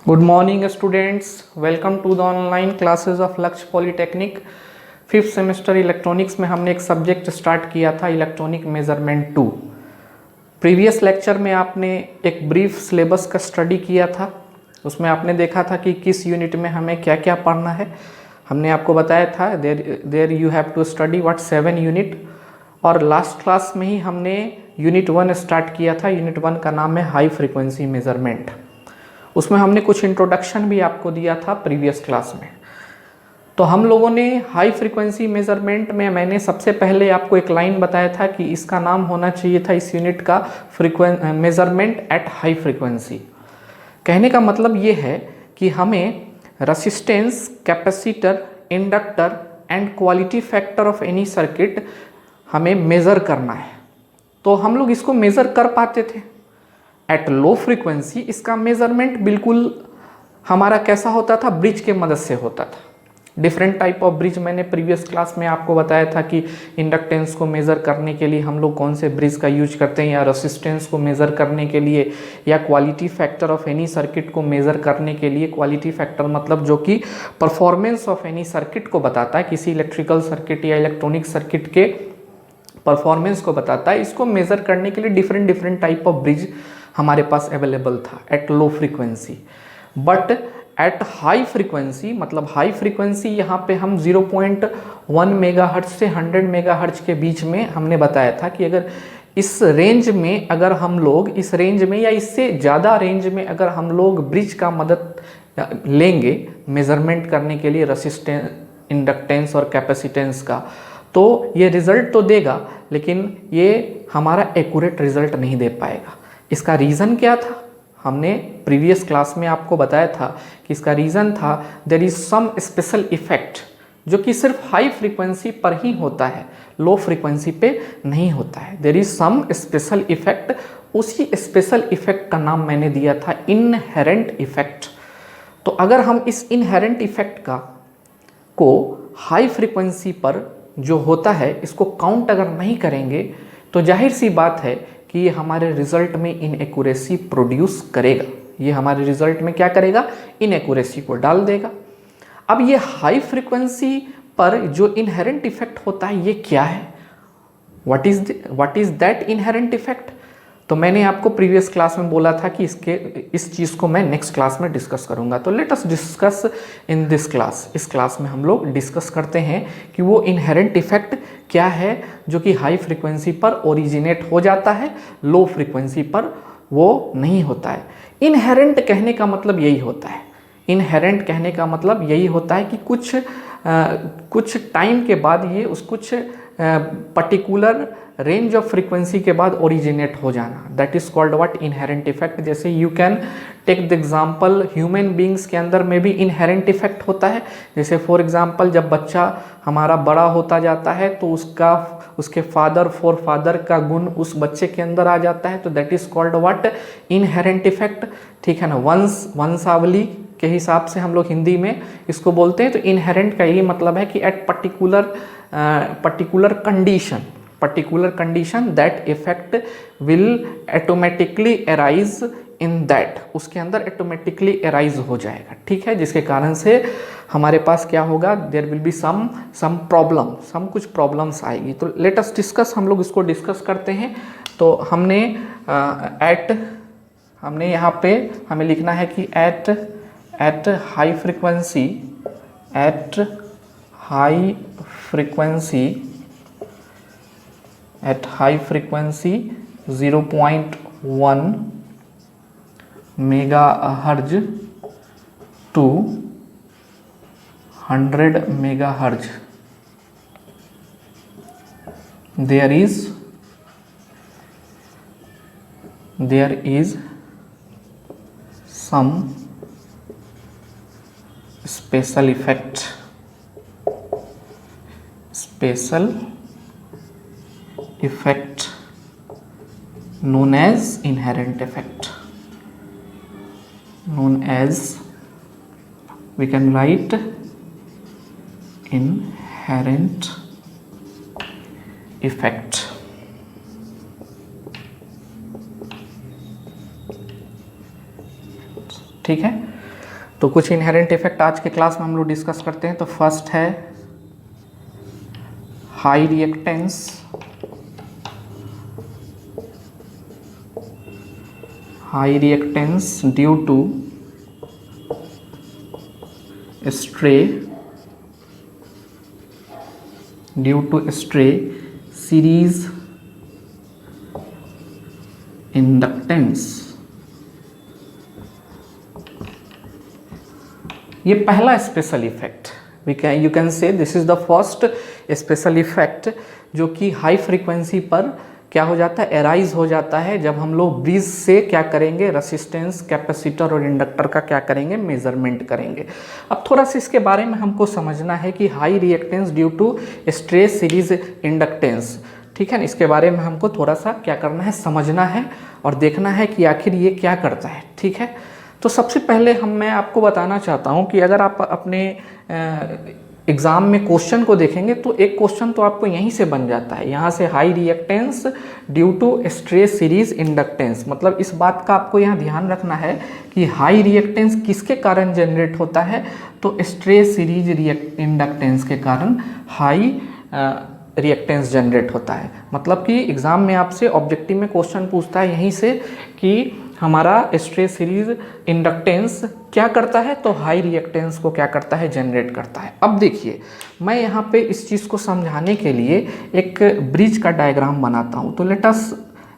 Good morning students, welcome to the online classes of Lakshya polytechnic. Fifth semester electronics में हमने एक subject start किया था, इलेक्ट्रॉनिक मेजरमेंट 2। प्रीवियस लेक्चर में आपने एक ब्रीफ सिलेबस का स्टडी किया था। उसमें आपने देखा था कि किस यूनिट में हमें क्या क्या पढ़ना है। हमने आपको बताया था there you have to study what 7 unit. और लास्ट क्लास में ही हमने यूनिट 1 स्टार्ट किया था। यूनिट 1 का नाम है हाई फ्रीक्वेंसी मेजरमेंट। उसमें हमने कुछ इंट्रोडक्शन भी आपको दिया था प्रीवियस क्लास में। तो हम लोगों ने हाई फ्रीक्वेंसी मेजरमेंट में मैंने सबसे पहले आपको एक लाइन बताया था कि इसका नाम होना चाहिए था इस यूनिट का मेजरमेंट एट हाई फ्रीक्वेंसी। कहने का मतलब ये है कि हमें resistance, capacitor, inductor and quality factor of any circuit हमें मेज़र करना है। तो हम लोग इसको मेज़र कर पाते थे। एट लो फ्रीक्वेंसी इसका मेजरमेंट बिल्कुल हमारा कैसा होता था, ब्रिज के मदद से होता था। डिफरेंट टाइप ऑफ ब्रिज मैंने प्रीवियस क्लास में आपको बताया था कि इंडक्टेंस को मेज़र करने के लिए हम लोग कौन से ब्रिज का यूज करते हैं, या रेसिस्टेंस को मेज़र करने के लिए, या quality factor of any circuit को मेज़र करने के लिए। क्वालिटी फैक्टर मतलब जो कि परफॉर्मेंस ऑफ एनी सर्किट को बताता है, किसी इलेक्ट्रिकल सर्किट या इलेक्ट्रॉनिक सर्किट के परफॉर्मेंस को बताता है। इसको मेज़र करने के लिए डिफरेंट टाइप ऑफ ब्रिज हमारे पास अवेलेबल था at low frequency. But at high frequency, मतलब हाई फ्रीक्वेंसी यहाँ पे हम 0.1 मेगाहर्ट्ज से 100 मेगाहर्ट्ज के बीच में हमने बताया था कि अगर इस रेंज में, अगर हम लोग इस रेंज में या इससे ज़्यादा रेंज में अगर हम लोग ब्रिज का मदद लेंगे मेज़रमेंट करने के लिए रेसिस्टेंस, इंडक्टेंस और कैपेसिटेंस का, तो ये रिज़ल्ट तो देगा लेकिन ये हमारा एक्यूरेट रिज़ल्ट नहीं दे पाएगा। इसका रीज़न क्या था? हमने प्रीवियस क्लास में आपको बताया था कि इसका रीज़न था there is some special effect जो कि सिर्फ हाई फ्रीक्वेंसी पर ही होता है, लो फ्रीक्वेंसी पे नहीं होता है। There is some special effect. उसी स्पेशल इफेक्ट का नाम मैंने दिया था इनहेरेंट इफेक्ट। तो अगर हम इस इनहेरेंट इफेक्ट को हाई फ्रीक्वेंसी पर जो होता है इसको काउंट अगर नहीं करेंगे तो जाहिर सी बात है कि ये हमारे रिजल्ट में इनएक्यूरेसी प्रोड्यूस करेगा। ये हमारे रिजल्ट में क्या करेगा? इनएक्यूरेसी को डाल देगा। अब ये हाई फ्रीक्वेंसी पर जो इनहेरेंट इफेक्ट होता है ये क्या है? What is that inherent effect? तो मैंने आपको प्रीवियस क्लास में बोला था कि इस चीज़ को मैं नेक्स्ट क्लास में डिस्कस करूंगा। तो let us discuss in this class. इस क्लास में हम लोग डिस्कस करते हैं कि वो इनहेरेंट इफेक्ट क्या है जो कि हाई फ्रीक्वेंसी पर ओरिजिनेट हो जाता है, लो फ्रीक्वेंसी पर वो नहीं होता है। इनहेरेंट कहने का मतलब यही होता है। इनहेरेंट कहने का मतलब यही होता है कि कुछ टाइम के बाद ये कुछ पर्टिकुलर रेंज ऑफ फ्रीक्वेंसी के बाद ओरिजिनेट हो जाना, that is called what? Inherent effect. जैसे you can take the example, human beings के अंदर में भी इनहेरेंट इफेक्ट होता है। जैसे फॉर एग्जांपल जब बच्चा हमारा बड़ा होता जाता है तो उसके फादर का गुण उस बच्चे के अंदर आ जाता है, तो that is called what? Inherent effect. ठीक है ना? वंशावली के हिसाब से हम लोग हिंदी में इसको बोलते हैं। तो इनहेरेंट का यही मतलब है कि eight particular condition that effect will automatically arise in that, उसके अंदर automatically arise हो जाएगा। ठीक है? जिसके कारण से हमारे पास क्या होगा? there will be some problem, कुछ प्रॉब्लम्स आएगी। तो let us discuss, हम लोग इसको डिस्कस करते हैं। तो हमने यहाँ पे हमें लिखना है कि at high frequency 0.1 megahertz to 100 megahertz there is some special effect known as inherent effect, we can write inherent effect। ठीक है। तो कुछ इनहेरेंट इफेक्ट आज के क्लास में हम लोग डिस्कस करते हैं। तो फर्स्ट है high reactance, due to stray series inductance। ये पहला special effect you can say this is the first special effect जो कि हाई फ्रीक्वेंसी पर क्या हो जाता है, एराइज हो जाता है जब हम लोग ब्रिज से क्या करेंगे, रेसिस्टेंस, कैपेसिटर और इंडक्टर का क्या करेंगे, मेजरमेंट करेंगे। अब थोड़ा सा इसके बारे में हमको समझना है कि high reactance due to stray series inductance, ठीक है ना, इसके बारे में हमको थोड़ा सा क्या करना है, समझना है और देखना है कि आखिर ये क्या करता है, ठीक है। तो सबसे पहले मैं आपको बताना चाहता हूँ कि अगर आप अपने एग्ज़ाम में क्वेश्चन को देखेंगे तो एक क्वेश्चन तो आपको यहीं से बन जाता है, यहाँ से high reactance due to stray series inductance. मतलब इस बात का आपको यहाँ ध्यान रखना है कि हाई रिएक्टेंस किसके कारण जनरेट होता है, तो स्ट्रे सीरीज इंडक्टेंस के कारण हाई रिएक्टेंस जनरेट होता है। मतलब कि एग्ज़ाम में आपसे ऑब्जेक्टिव में क्वेश्चन पूछता है यहीं से कि हमारा स्ट्रे सीरीज इंडक्टेंस क्या करता है, तो हाई रिएक्टेंस को क्या करता है, जनरेट करता है। अब देखिए मैं यहाँ पे इस चीज़ को समझाने के लिए एक ब्रिज का डायग्राम बनाता हूँ। तो let us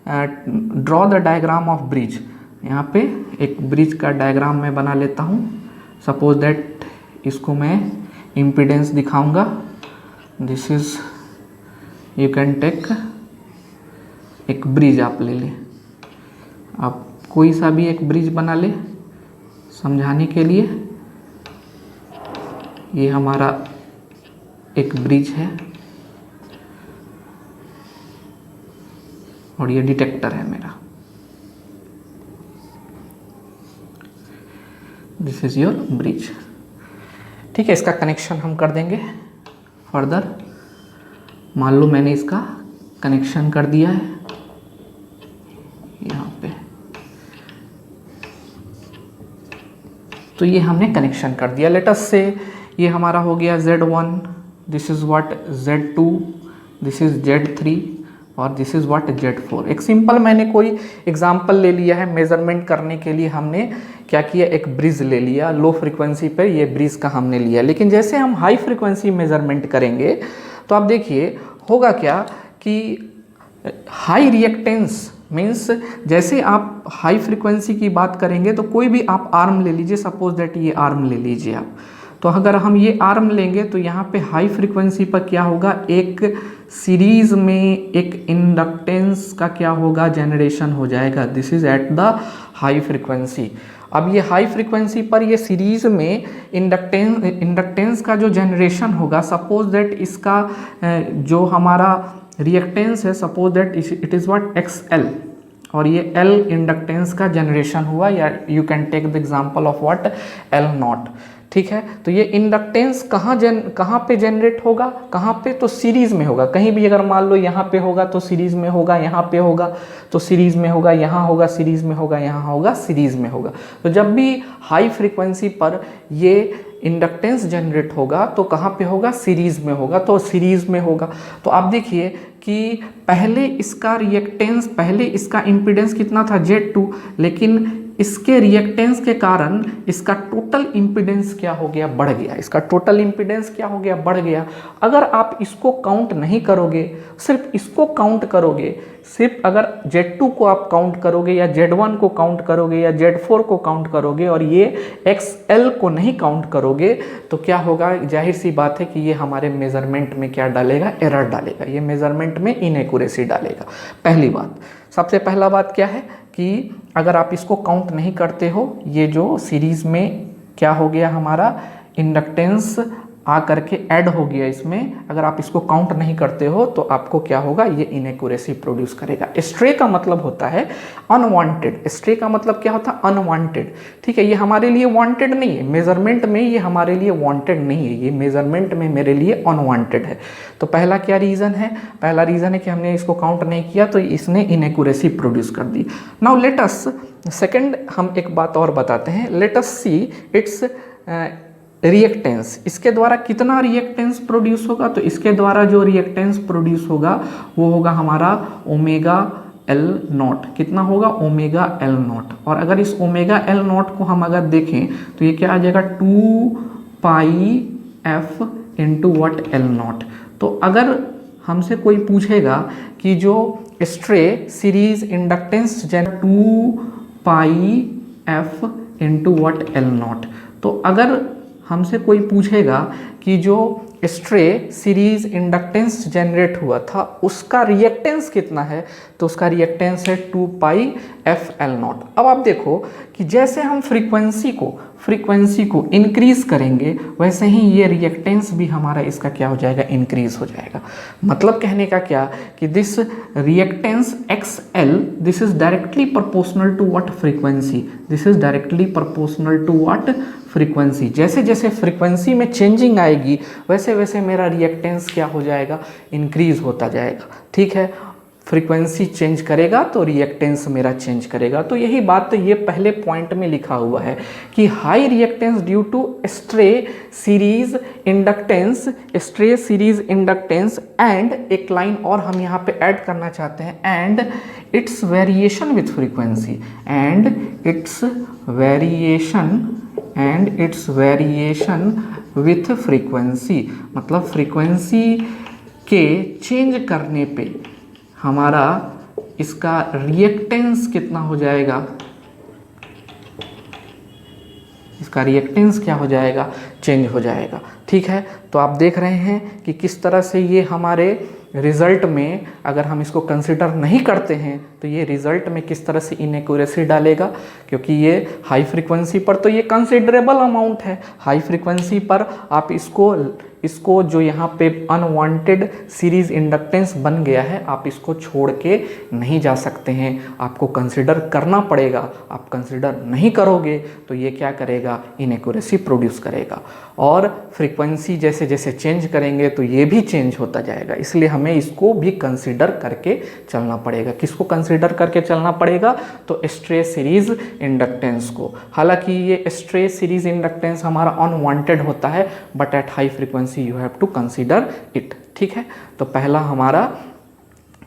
draw the diagram of bridge. यहाँ पे एक ब्रिज का डायग्राम मैं बना लेता हूँ। सपोज दैट इसको मैं इम्पीडेंस दिखाऊंगा। This is, you can take एक ब्रिज आप ले लें, आप कोई सा भी एक ब्रिज बना ले समझाने के लिए। ये हमारा एक ब्रिज है और ये डिटेक्टर है मेरा। दिस इज योर ब्रिज, ठीक है। इसका कनेक्शन हम कर देंगे फर्दर। मान लो मैंने इसका कनेक्शन कर दिया है यहाँ पे, तो ये हमने कनेक्शन कर दिया। लेट अस से ये हमारा हो गया Z1, this is what Z2, this is Z3 और दिस इज व्हाट Z4। एक सिंपल मैंने कोई एग्जांपल ले लिया है मेजरमेंट करने के लिए। हमने क्या किया, एक ब्रिज ले लिया, लो फ्रीक्वेंसी पे ये ब्रिज का हमने लिया। लेकिन जैसे हम हाई फ्रीक्वेंसी मेजरमेंट करेंगे तो आप देखिए होगा क्या कि हाई रिएक्टेंस मीन्स जैसे आप हाई फ्रीक्वेंसी की बात करेंगे तो कोई भी आप आर्म ले लीजिए। सपोज दैट ये आर्म ले लीजिए आप, तो अगर हम ये आर्म लेंगे तो यहाँ पे हाई फ्रीक्वेंसी पर क्या होगा, एक सीरीज में एक इंडक्टेंस का क्या होगा, जनरेशन हो जाएगा। This is at the high frequency. अब ये हाई फ्रीक्वेंसी पर ये सीरीज में इंडक्टेंस का जो जनरेशन होगा, सपोज दैट इसका जो हमारा रिएक्टेंस है, suppose that it is what XL और ये L इंडक्टेंस का जनरेशन हुआ, या you can take the example of what L0, ठीक है। तो ये इंडक्टेंस कहाँ पे जनरेट होगा, कहाँ पे, तो सीरीज में होगा। कहीं भी अगर मान लो यहाँ पे होगा तो सीरीज में होगा, यहाँ पे होगा तो सीरीज में होगा, यहाँ होगा सीरीज में होगा, यहाँ होगा सीरीज में होगा। तो जब भी हाई फ्रीक्वेंसी पर ये इंडक्टेंस जनरेट होगा तो कहाँ पे होगा, सीरीज में होगा, तो सीरीज में होगा। तो आप देखिए कि पहले इसका रिएक्टेंस, पहले इसका इम्पीडेंस कितना था, Z2, लेकिन इसके रिएक्टेंस के कारण इसका टोटल इम्पीडेंस क्या हो गया, बढ़ गया। इसका टोटल इम्पीडेंस क्या हो गया, बढ़ गया। अगर आप इसको काउंट नहीं करोगे, सिर्फ इसको काउंट करोगे, सिर्फ अगर Z2 को आप काउंट करोगे या Z1 को काउंट करोगे या Z4 को काउंट करोगे और ये XL को नहीं काउंट करोगे, तो क्या होगा, जाहिर सी बात है कि ये हमारे मेजरमेंट में क्या डालेगा, एरर डालेगा, ये मेजरमेंट में इनएक्यूरेसी डालेगा। पहली बात, सबसे पहला बात क्या है कि अगर आप इसको काउंट नहीं करते हो, ये जो सीरीज में क्या हो गया हमारा इंडक्टेंस आ करके ऐड हो गया इसमें, अगर आप इसको काउंट नहीं करते हो तो आपको क्या होगा, ये इनएक्यूरेसी प्रोड्यूस करेगा। स्ट्रे का मतलब होता है अनवांटेड, स्ट्रे का मतलब क्या होता है, अनवांटेड। ठीक है, ये हमारे लिए वांटेड नहीं है, मेजरमेंट में ये हमारे लिए वांटेड नहीं है, ये मेजरमेंट में मेरे लिए अनवांटेड है। तो पहला क्या रीज़न है, पहला रीज़न है कि हमने इसको काउंट नहीं किया तो इसने इनएक्यूरेसी प्रोड्यूस कर दी। नाउ लेट अस सेकंड, हम एक बात और बताते हैं, let us see it's reactance, इसके द्वारा कितना रिएक्टेंस प्रोड्यूस होगा, तो इसके द्वारा जो रिएक्टेंस प्रोड्यूस होगा वो होगा हमारा ओमेगा एल नॉट। कितना होगा, ओमेगा एल नॉट। और अगर इस ओमेगा एल नॉट को हम अगर देखें तो ये क्या आ जाएगा, 2 पाई एफ इंटू वट एल नॉट। तो अगर हमसे कोई पूछेगा कि जो स्ट्रे सीरीज इंडक्टेंस जन 2 पाई एफ इंटू वट एल नॉट, तो अगर हमसे कोई पूछेगा कि जो स्ट्रे सीरीज इंडक्टेंस जनरेट हुआ था उसका रिएक्टेंस कितना है, तो उसका रिएक्टेंस है 2 पाई एफ एल नॉट। अब आप देखो कि जैसे हम फ्रीक्वेंसी को इंक्रीज करेंगे वैसे ही ये रिएक्टेंस भी हमारा इसका क्या हो जाएगा, इंक्रीज हो जाएगा। मतलब कहने का क्या कि this reactance X L, this is directly proportional to what frequency, this is directly proportional to what frequency. जैसे जैसे फ्रीक्वेंसी में चेंजिंग आएगी वैसे वैसे मेरा रिएक्टेंस क्या हो जाएगा, इंक्रीज होता जाएगा। ठीक है, फ्रीक्वेंसी चेंज करेगा तो रिएक्टेंस मेरा चेंज करेगा। तो यही बात तो ये पहले पॉइंट में लिखा हुआ है कि high reactance due to stray series inductance, stray series inductance and एक लाइन और हम यहाँ पे ऐड करना चाहते हैं, and its variation with frequency, and its variation with frequency. मतलब फ्रीक्वेंसी के चेंज करने पे हमारा इसका रिएक्टेंस कितना हो जाएगा, इसका रिएक्टेंस क्या हो जाएगा, चेंज हो जाएगा। ठीक है, तो आप देख रहे हैं कि किस तरह से ये हमारे रिज़ल्ट में अगर हम इसको कंसिडर नहीं करते हैं तो ये रिज़ल्ट में किस तरह से इनएक्यूरेसी डालेगा, क्योंकि ये हाई फ्रीक्वेंसी पर तो ये कंसिडरेबल अमाउंट है। हाई फ्रीक्वेंसी पर आप इसको जो यहाँ पे अनवांटेड सीरीज इंडक्टेंस बन गया है आप इसको छोड़ के नहीं जा सकते हैं, आपको कंसिडर करना पड़ेगा। आप कंसिडर नहीं करोगे तो ये क्या करेगा, इनएक्यूरेसी प्रोड्यूस करेगा। और फ्रीक्वेंसी जैसे जैसे चेंज करेंगे तो ये भी चेंज होता जाएगा, इसलिए हमें इसको भी कंसिडर करके चलना पड़ेगा। किसको कंसिडर करके चलना पड़ेगा, तो स्ट्रे सीरीज इंडक्टेंस को। हालांकि ये स्ट्रे सीरीज इंडक्टेंस हमारा अनवांटेड होता है, but at high frequency you have to consider it. ठीक है, तो पहला हमारा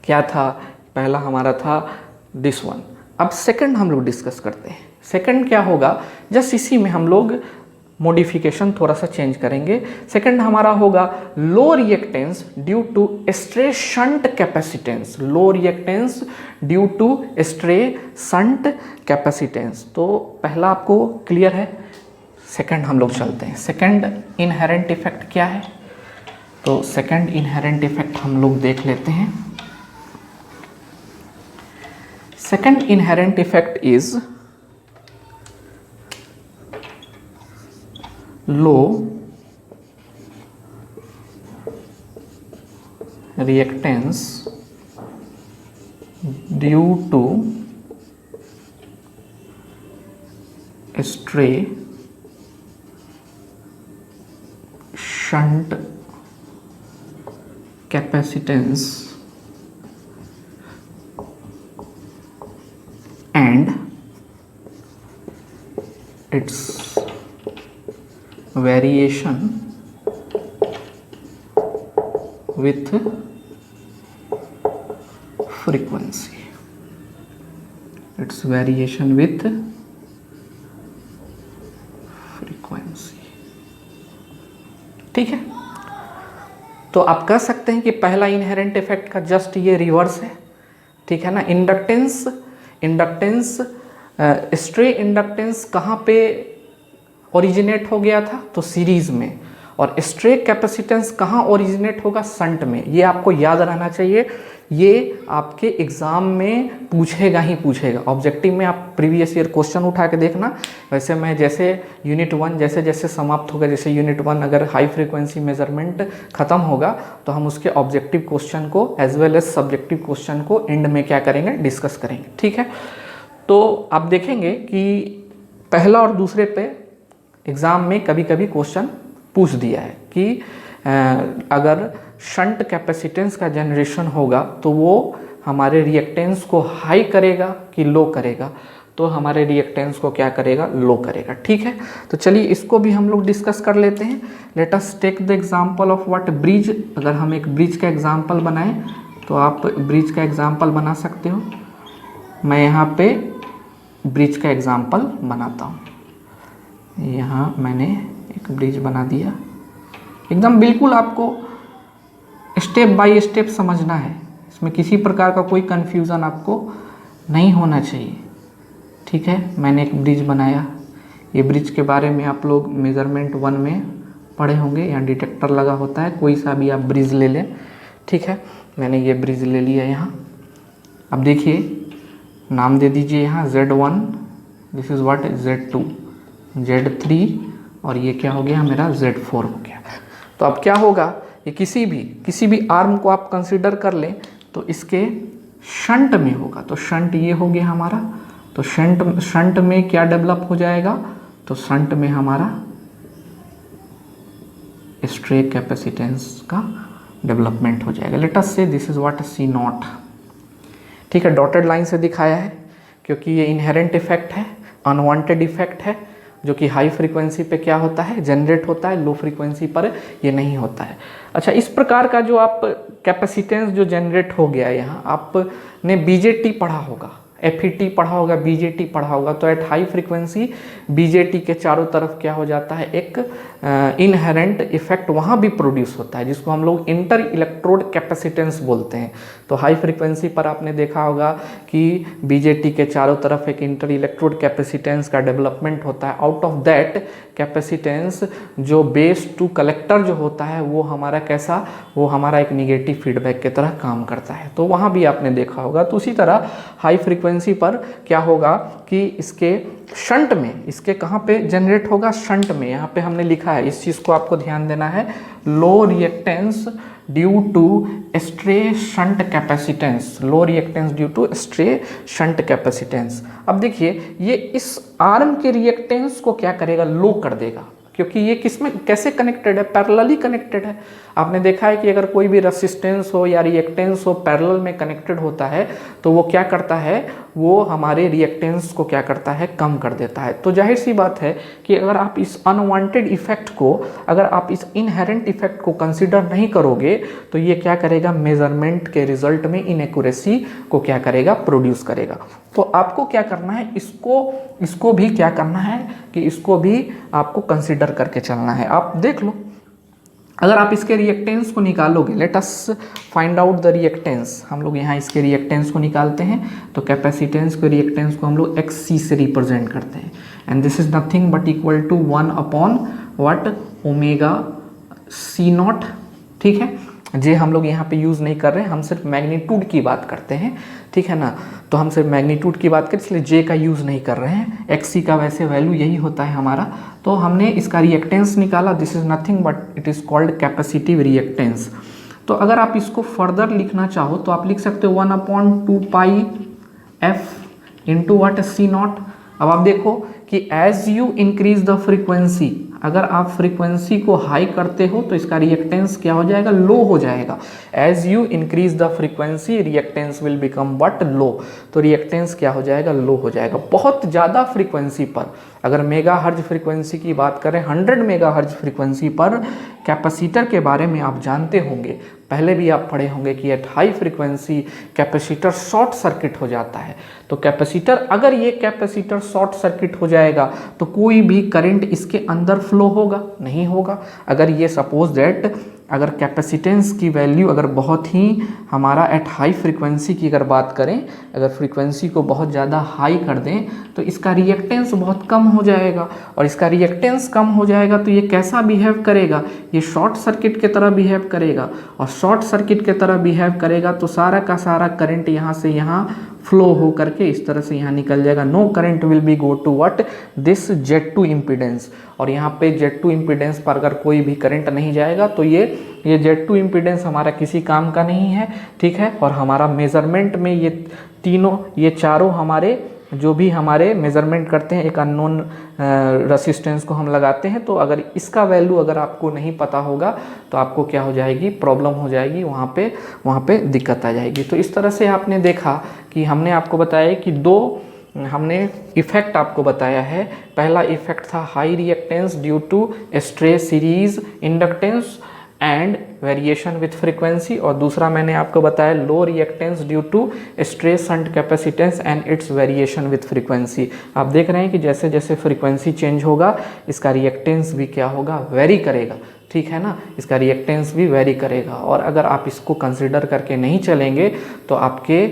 क्या था, पहला हमारा था दिस वन। अब सेकंड हम लोग डिस्कस करते हैं। सेकंड क्या होगा, जस्ट इसी में हम लोग मॉडिफिकेशन थोड़ा सा चेंज करेंगे। सेकंड हमारा होगा low reactance due to stray shunt capacitance, low reactance due to stray shunt capacitance. तो पहला आपको क्लियर है, सेकंड हम लोग चलते हैं। सेकंड इनहेरेंट इफेक्ट क्या है, तो सेकंड इनहेरेंट इफेक्ट हम लोग देख लेते हैं। Second inherent effect is low reactance due to stray shunt capacitance and its variation with frequency, its variation with frequency। ठीक है, तो आप कह सकते हैं कि पहला इनहेरेंट इफेक्ट का जस्ट ये रिवर्स है। ठीक है ना, इंडक्टेंस स्ट्रे इंडक्टेंस कहाँ पे ओरिजिनेट हो गया था, तो सीरीज में, और स्ट्रे कैपेसिटेंस कहाँ ओरिजिनेट होगा, शंट में। ये आपको याद रहना चाहिए ये आपके एग्ज़ाम में पूछेगा ही पूछेगा। ऑब्जेक्टिव में आप प्रीवियस ईयर क्वेश्चन उठा के देखना। वैसे मैं जैसे यूनिट 1 जैसे जैसे समाप्त होगा, जैसे यूनिट 1 अगर हाई फ्रीक्वेंसी मेजरमेंट ख़त्म होगा तो हम उसके ऑब्जेक्टिव क्वेश्चन को as well as subjective question को एंड में क्या करेंगे, डिस्कस करेंगे, ठीक है। तो आप देखेंगे कि पहला और दूसरे पे एग्ज़ाम में कभी कभी क्वेश्चन पूछ दिया है कि अगर शंट कैपेसिटेंस का जनरेशन होगा तो वो हमारे रिएक्टेंस को हाई करेगा कि लो करेगा, तो हमारे रिएक्टेंस को क्या करेगा, लो करेगा, ठीक है। तो चलिए इसको भी हम लोग डिस्कस कर लेते हैं। Let us take the example of what bridge. अगर हम एक ब्रिज का एग्जांपल बनाएं तो आप ब्रिज का एग्जांपल बना सकते हो। मैं यहाँ पे ब्रिज का एग्जांपल बनाता हूँ। यहाँ मैंने एक ब्रिज बना दिया। एकदम बिल्कुल आपको स्टेप बाय स्टेप समझना है, इसमें किसी प्रकार का कोई कन्फ्यूज़न आपको नहीं होना चाहिए, ठीक है। मैंने एक ब्रिज बनाया। ये ब्रिज के बारे में आप लोग मेज़रमेंट 1 में पढ़े होंगे। यहाँ डिटेक्टर लगा होता है, कोई सा भी आप ब्रिज ले लें, ठीक है। मैंने ये ब्रिज ले लिया यहाँ। अब देखिए नाम दे दीजिए यहाँ Z1, this is what, Z2, Z3 और ये क्या हो गया मेरा, Z4 हो गया। तो अब क्या होगा, ये किसी भी आर्म को आप कंसीडर कर लें तो इसके शंट में होगा। तो शंट ये हो गया हमारा। तो शंट में क्या डेवलप हो जाएगा, तो शंट में हमारा स्ट्रे कैपेसिटेंस का डेवलपमेंट हो जाएगा। लेट अस से दिस इज व्हाट C0, ठीक है। डॉटेड लाइन से दिखाया है क्योंकि ये इनहेरेंट इफेक्ट है, अनवांटेड इफेक्ट है, जो कि हाई फ्रीक्वेंसी पे क्या होता है, जनरेट होता है, लो फ्रीक्वेंसी पर ये नहीं होता है। अच्छा, इस प्रकार का जो आप कैपेसिटेंस जो जनरेट हो गया, यहाँ आपने बीजेटी पढ़ा होगा, FET पढ़ा होगा, बीजेटी पढ़ा होगा। तो एट हाई फ्रीक्वेंसी बीजेटी के चारों तरफ क्या हो जाता है, एक इनहेरेंट इफेक्ट वहाँ भी प्रोड्यूस होता है, जिसको हम लोग इंटर इलेक्ट्रोड कैपेसिटेंस बोलते हैं। तो हाई फ्रीक्वेंसी पर आपने देखा होगा कि बीजेटी के चारों तरफ एक इंटर इलेक्ट्रोड कैपेसिटेंस का डेवलपमेंट होता है। आउट ऑफ दैट कैपेसिटेंस जो बेस टू कलेक्टर जो होता है वो हमारा कैसा, वो हमारा एक निगेटिव फीडबैक की तरह काम करता है। तो वहाँ भी आपने देखा होगा। तो उसी तरह हाई फ्रीक्वेंसी पर क्या होगा कि इसके शंट में, इसके कहाँ पे जनरेट होगा, शंट में। यहाँ पे हमने लिखा है, इस चीज़ को आपको ध्यान देना है, low reactance due to stray shunt capacitance, low reactance due to stray shunt capacitance. अब देखिए ये इस आर्म के रिएक्टेंस को क्या करेगा, लो कर देगा, क्योंकि ये किसमें कैसे कनेक्टेड है, पैरेलली कनेक्टेड है। आपने देखा है कि अगर कोई भी रेसिस्टेंस हो या रिएक्टेंस हो पैरेलल में कनेक्टेड होता है तो वो क्या करता है, वो हमारे रिएक्टेंस को क्या करता है, कम कर देता है। तो जाहिर सी बात है कि अगर आप इस अनवांटेड इफेक्ट को, अगर आप इस इनहेरेंट इफेक्ट को कंसिडर नहीं करोगे तो ये क्या करेगा, मेजरमेंट के रिजल्ट में इनएक्यूरेसी को क्या करेगा, प्रोड्यूस करेगा। तो आपको क्या करना है, इसको भी क्या करना है कि इसको भी आपको कंसिडर करके चलना है। आप देख लो, अगर आप इसके रिएक्टेंस को निकालोगे, let us find out the reactance. हम लोग यहाँ इसके रिएक्टेंस को निकालते हैं। तो कैपेसिटेंस के रिएक्टेंस को हम लोग XC से रिप्रेजेंट करते हैं, and this is nothing but equal to 1 upon what, omega C0, ठीक है। जे हम लोग यहाँ पे यूज़ नहीं कर रहे हैं, हम सिर्फ मैग्नीट्यूड की बात करते हैं, ठीक है ना। तो हम सिर्फ मैग्नीट्यूड की बात करें, इसलिए जे का यूज़ नहीं कर रहे हैं। XC का वैसे वैल्यू यही होता है हमारा। तो हमने इसका रिएक्टेंस निकाला, this is nothing but it is called capacitive reactance. तो अगर आप इसको फर्दर लिखना चाहो तो आप लिख सकते हो 1/2πf इंटू वाट, C0। अब आप देखो कि as you increase the frequency, अगर आप फ्रीक्वेंसी को हाई करते हो तो इसका रिएक्टेंस क्या हो जाएगा, लो हो जाएगा। As you increase the frequency reactance will become but low, तो रिएक्टेंस क्या हो जाएगा, लो हो जाएगा। बहुत ज़्यादा फ्रीक्वेंसी पर, अगर मेगा हर्ज फ्रीक्वेंसी की बात करें, 100 मेगा हर्ज फ्रीक्वेंसी पर कैपेसिटर के बारे में आप जानते होंगे, पहले भी आप पढ़े होंगे कि eight high frequency capacitor short circuit हो जाता है। तो कैपेसिटर, अगर ये कैपेसिटर शॉर्ट सर्किट हो जाएगा तो कोई भी करंट इसके अंदर फ्लो होगा, नहीं होगा। अगर ये सपोज दैट अगर कैपेसिटेंस की वैल्यू अगर बहुत ही हमारा एट हाई फ्रीक्वेंसी की अगर बात करें, अगर फ्रीक्वेंसी को बहुत ज़्यादा हाई कर दें तो इसका रिएक्टेंस बहुत कम हो जाएगा, और इसका रिएक्टेंस कम हो जाएगा तो ये कैसा बिहेव करेगा, ये शॉर्ट सर्किट की तरह बिहेव करेगा, और शॉर्ट सर्किट की तरह बिहेव करेगा तो सारा का सारा करंट यहाँ से यहाँ फ्लो हो करके इस तरह से यहाँ निकल जाएगा। No current will be go to what this Z2 impedance, और यहाँ पे Z2 इम्पीडेंस पर अगर कोई भी करंट नहीं जाएगा तो ये Z2 इम्पीडेंस हमारा किसी काम का नहीं है, ठीक है। और हमारा मेज़रमेंट में ये चारों हमारे जो भी हमारे मेज़रमेंट करते हैं, एक अननोन रेसिस्टेंस को हम लगाते हैं, तो अगर इसका वैल्यू अगर आपको नहीं पता होगा तो आपको क्या हो जाएगी, प्रॉब्लम हो जाएगी, वहाँ पे दिक्कत आ जाएगी। तो इस तरह से आपने देखा कि हमने आपको बताया कि दो हमने इफ़ेक्ट आपको बताया है। पहला इफ़ेक्ट था high reactance due to stray series inductance and variation with frequency, और दूसरा मैंने आपको बताया low reactance due to stray shunt capacitance and its variation with frequency. आप देख रहे हैं कि जैसे जैसे फ्रीक्वेंसी चेंज होगा इसका रिएक्टेंस भी क्या होगा, वेरी करेगा, ठीक है ना, इसका रिएक्टेंस भी वेरी करेगा। और अगर आप इसको कंसिडर करके नहीं चलेंगे तो आपके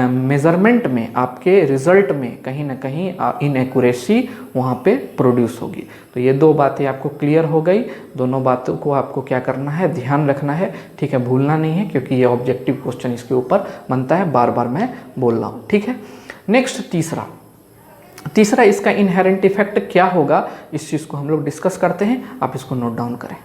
मेज़रमेंट में, आपके रिज़ल्ट में कहीं ना कहीं इनएक्यूरेसी वहाँ पे प्रोड्यूस होगी। तो ये दो बातें आपको क्लियर हो गई, दोनों बातों को आपको क्या करना है, ध्यान रखना है, ठीक है, भूलना नहीं है, क्योंकि ये ऑब्जेक्टिव क्वेश्चन इसके ऊपर बनता है, बार बार मैं बोल रहा हूँ, ठीक है। नेक्स्ट तीसरा इसका इनहेरेंट इफेक्ट क्या होगा, इस चीज़ को हम लोग डिस्कस करते हैं, आप इसको नोट डाउन करें।